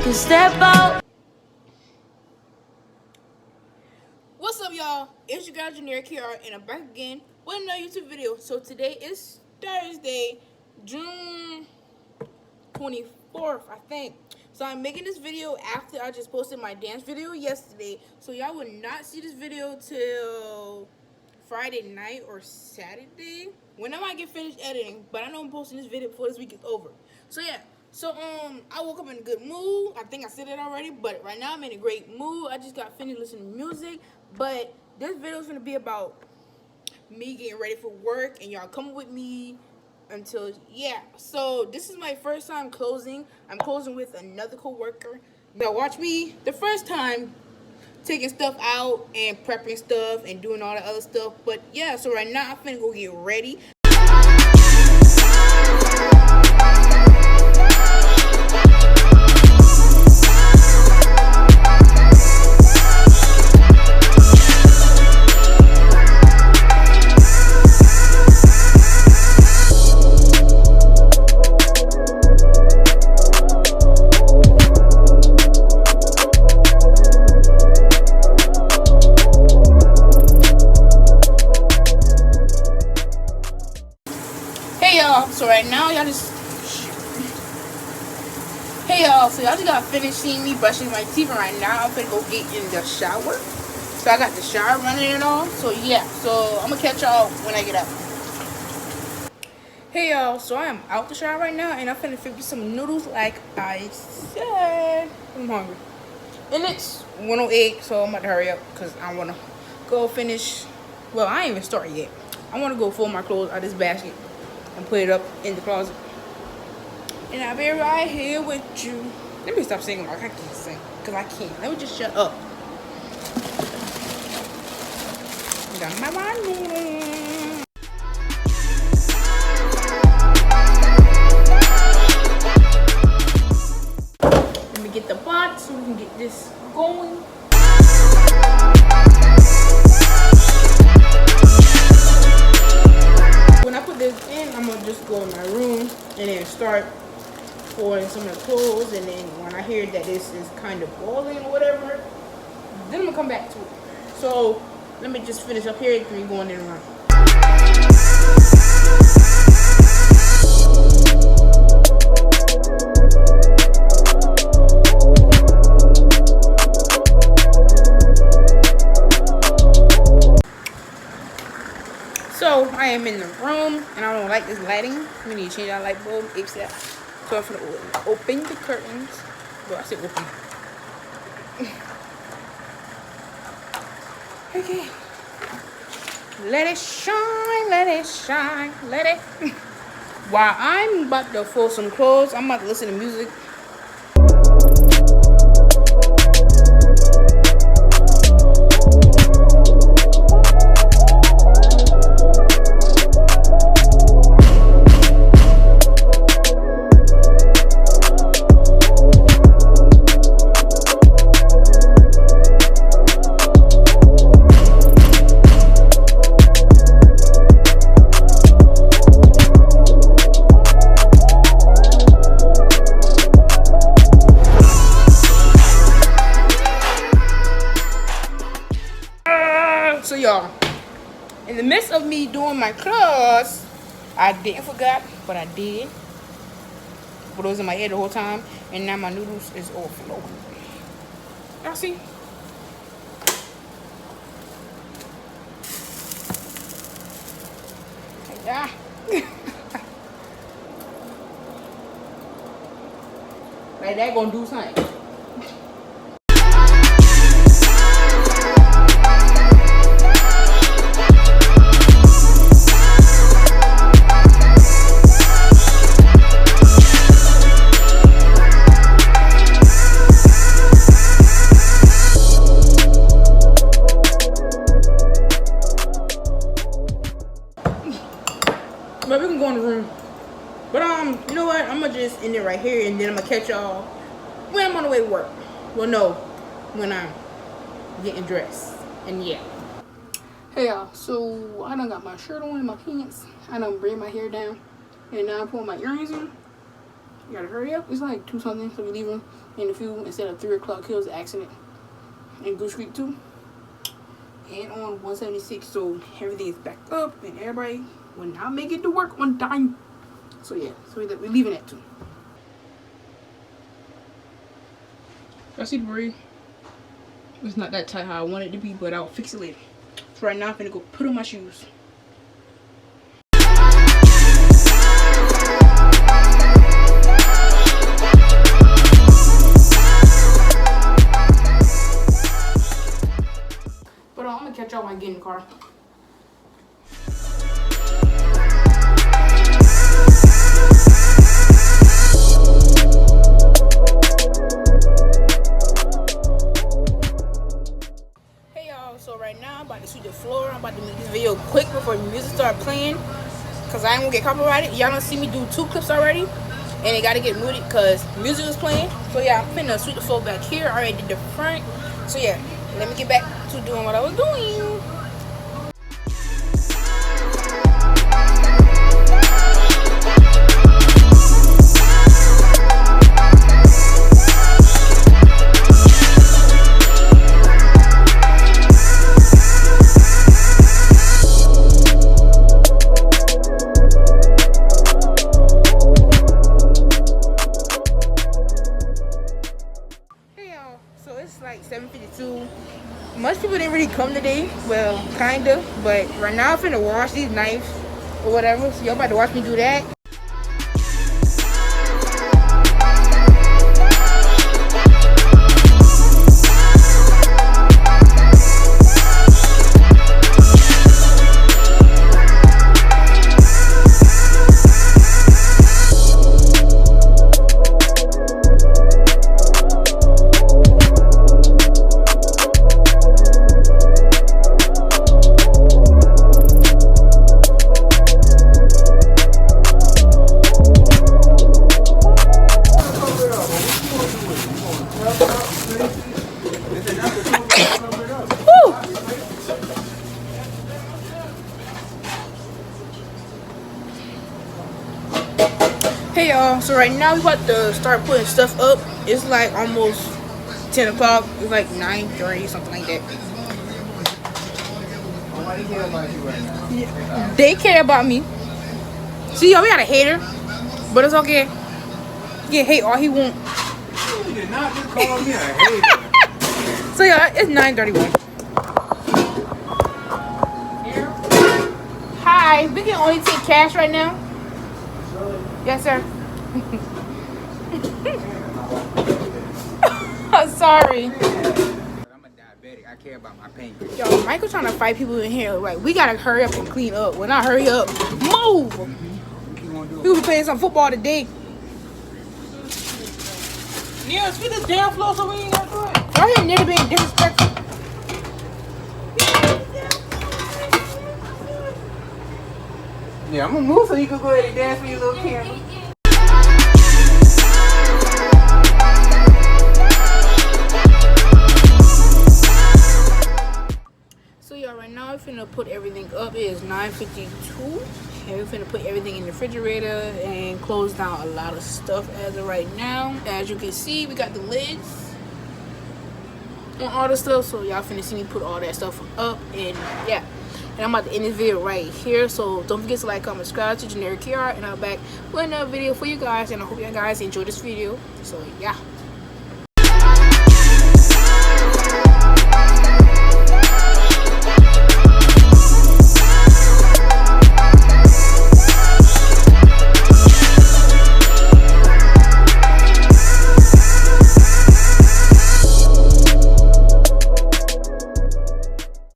can step out. What's up, y'all? It's your guy Generic here, and I'm back again with another YouTube video. So today is Thursday, June 24th, I think. So I'm making this video after I just posted my dance video yesterday. So y'all will not see this video till Friday night or Saturday, whenever I get finished editing. But I know I'm posting this video before this week is over. So yeah. So I woke up in a good mood. I think I said it already, but right now I'm in a great mood. I just got finished listening to music. But this video is gonna be about me getting ready for work, and y'all come with me until, yeah. So this is my first time closing. I'm closing with another co-worker. Now watch me the first time taking stuff out and prepping stuff and doing all the other stuff. But yeah, so right now I'm finna go get ready. So right now y'all just got finished seeing me brushing my teeth, and right now I'm gonna go get in the shower. So I got the shower running and all. So yeah, so I'm gonna catch y'all when I get up. Hey y'all, so I am out the shower right now, and I'm finna fix some noodles like I said. I'm hungry. And it's 1:08, so I'm about to hurry up because I wanna go finish. Well, I ain't even started yet. I wanna go fold my clothes out of this basket and put it up in the closet. And I'll be right here with you. Let me stop singing like I can't sing, because I can't. Let me just shut up. Got my money. Let me get the pot so we can get this going. When I put this in, I'm gonna just go in my room and then start pouring some of the clothes, and then when I hear that this is kind of boiling or whatever, then I'm gonna come back to it. So let me just finish up here and we going in around. So I am in the room and I don't like this lighting. We need to change our light bulb ASAP. So I'm gonna open the curtains. Well, I said open. Okay. Let it shine, let it shine, let it. While I'm about to fold some clothes, I'm about to listen to music. So y'all, in the midst of me doing my clothes, I didn't forget, but I did. But it was in my head the whole time, and now my noodles is overflowing. Y'all see? Yeah. Like that gonna do something. But we can go in the room. But you know what? I'm gonna just end it right here, and then I'm gonna catch y'all when I'm on the way to work. Well, no, when I'm getting dressed. And yeah. Hey y'all, so I done got my shirt on and my pants. I done braid my hair down, and now I'm putting my earrings on. You gotta hurry up. It's like 2 something, so we leaving in a few instead of 3 o'clock. Kills the accident in Goose Creek too, and on 176. So everything is back up, and everybody will not make it to work on time. So yeah, so we're leaving at 2. I see the braid. It's not that tight how I want it to be, but I'll fix it later. So right now I'm gonna go put on my shoes. But I'm gonna catch y'all when I get in the car. So right now I'm about to sweep the floor. I'm about to make this video quick before the music start playing, cause I ain't gonna get copyrighted. Y'all don't see me do 2 clips already, and it gotta get muted cause music is playing. So yeah, I'm finna sweep the floor back here. I already did the front. So yeah, let me get back to doing what I was doing. So it's like 7:52. Most people didn't really come today. Well, kinda. But right now I'm finna wash these knives or whatever. So y'all about to watch me do that. Hey y'all, so right now we about to start putting stuff up. It's like almost 10 o'clock. It's like 9:30, something like that. Why do you care about you right now? Yeah. They care about me. See y'all, we got a hater, but it's okay. He can hate all he want. You did not just call me a hater. So yeah, it's 9:31. Hi, we can only take cash right now. Yes, sir. I'm sorry. I'm a diabetic. I care about my pain. Yo, Michael trying to fight people in here. Like, we gotta hurry up and clean up. When I hurry up, move. We was playing some football today. Yeah, sweep this damn floor so we ain't gotta do it. Y'all here nigga being disrespectful. Yeah, I'm gonna move so you can go ahead and dance for your little camera. So yeah, right now we're finna put everything up. It is 9:52. And we're finna put everything in the refrigerator and close down a lot of stuff as of right now. As you can see, we got the lids on all the stuff. So y'all finna see me put all that stuff up, and yeah. And I'm about to end this video right here. So don't forget to like, comment, subscribe to Generic QR, and I'll be back with another video for you guys. And I hope you guys enjoyed this video. So yeah.